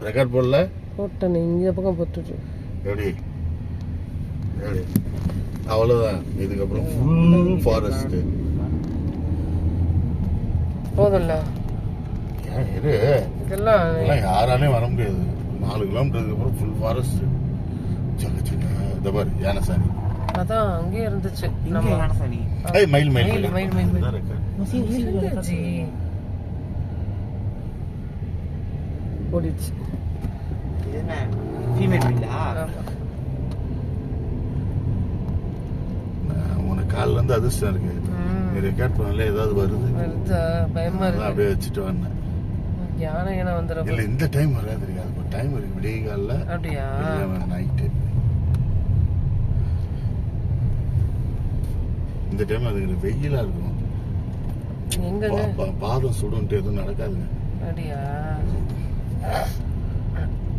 Record போடல போட்டேன் இந்த பக்கம் போட்டுட்டு எப்படி அவ்வளோதான். இதுக்கப்புறம் ஃபுல் ஃபாரஸ்ட் போதும்ல. ஏன் இரு, இதெல்லாம் யாராலையும் வர முடியாது. 4 கிலோமீட்டருக்கு அப்புறம் ஃபுல் ஃபாரஸ்ட். இந்த பாரு யானசாணி, அதான் அங்கேயே இருந்துச்சு. நம்ம யானசாணி மயில் மயில் மயில் மயில் மயில் மயில் இருந்துச்சு. ஓடிடுச்சு. இது என்ன ஃபீமேல் இல்லா? உனக்கு காலில் இருந்து அதிர்ஷ்டம் இருக்கு. நீ ரெக்கார்ட் பண்ணல ஏதாவது வருது பயமா இருக்கு. அப்படியே வச்சுட்டு வந்தேன். யானை ஏன்னா வந்துடும் இல்ல இந்த டைம் வராது. அது ஒரு டைம் இருக்கு விடிய காலில். அப்படியா? நைட்டு இந்த டைம் அதுக்கு வெயிலா இருக்கும். எங்க பாதம் சுடுன்ட்டு எதுவும் நடக்காதுங்க. அப்படியா?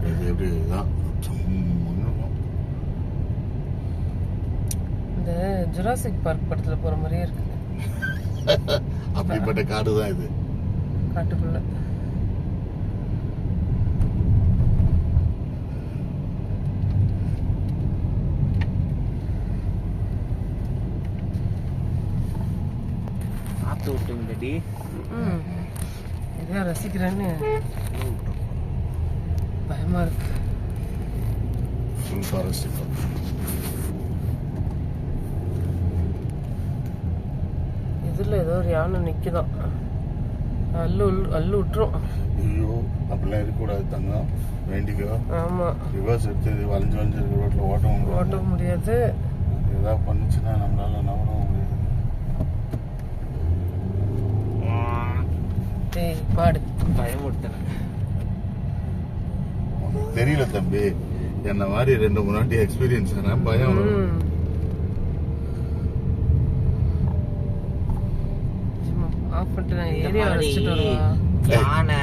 இது எப்படிதான் இந்த ஜுராசிக் பார்க் படத்துல போற மாதிரியே இருக்கு. அப்படிப்பட்ட காடு தான் இது. காட்டுக்குள்ள ஆத்து விட்டுங்கடி. இதான் ரசிக்கிறேன்னு பயமா இருக்கு. Full forest. இதுல ஏதோ ஒரு யானை நிக்குதான். அல்லு விட்டுரும். ஐயோ அப்படிலாம் இருக்கக்கூடாது தங்கம், வேண்டிக்கோ. ஆமா, ரிவர்ஸ் எடுத்து வளைஞ்சு வளைஞ்சு இருக்க ரோட்ல ஓட்ட முடியாது. ஏதாவது பண்ணுச்சுன்னா நம்மளால நவரவும் முடியாது. டேய் பாடு. பயமுறுத்தன தெரியல தம்பி, என்ன மாதிரி 2-3 வாட்டி எக்ஸ்பீரியன்ஸ் ஆனா பயம் வரும். ஆஃப் பண்ணிட்டு நான் ஏரியா வச்சுட்டு வருவா. யானை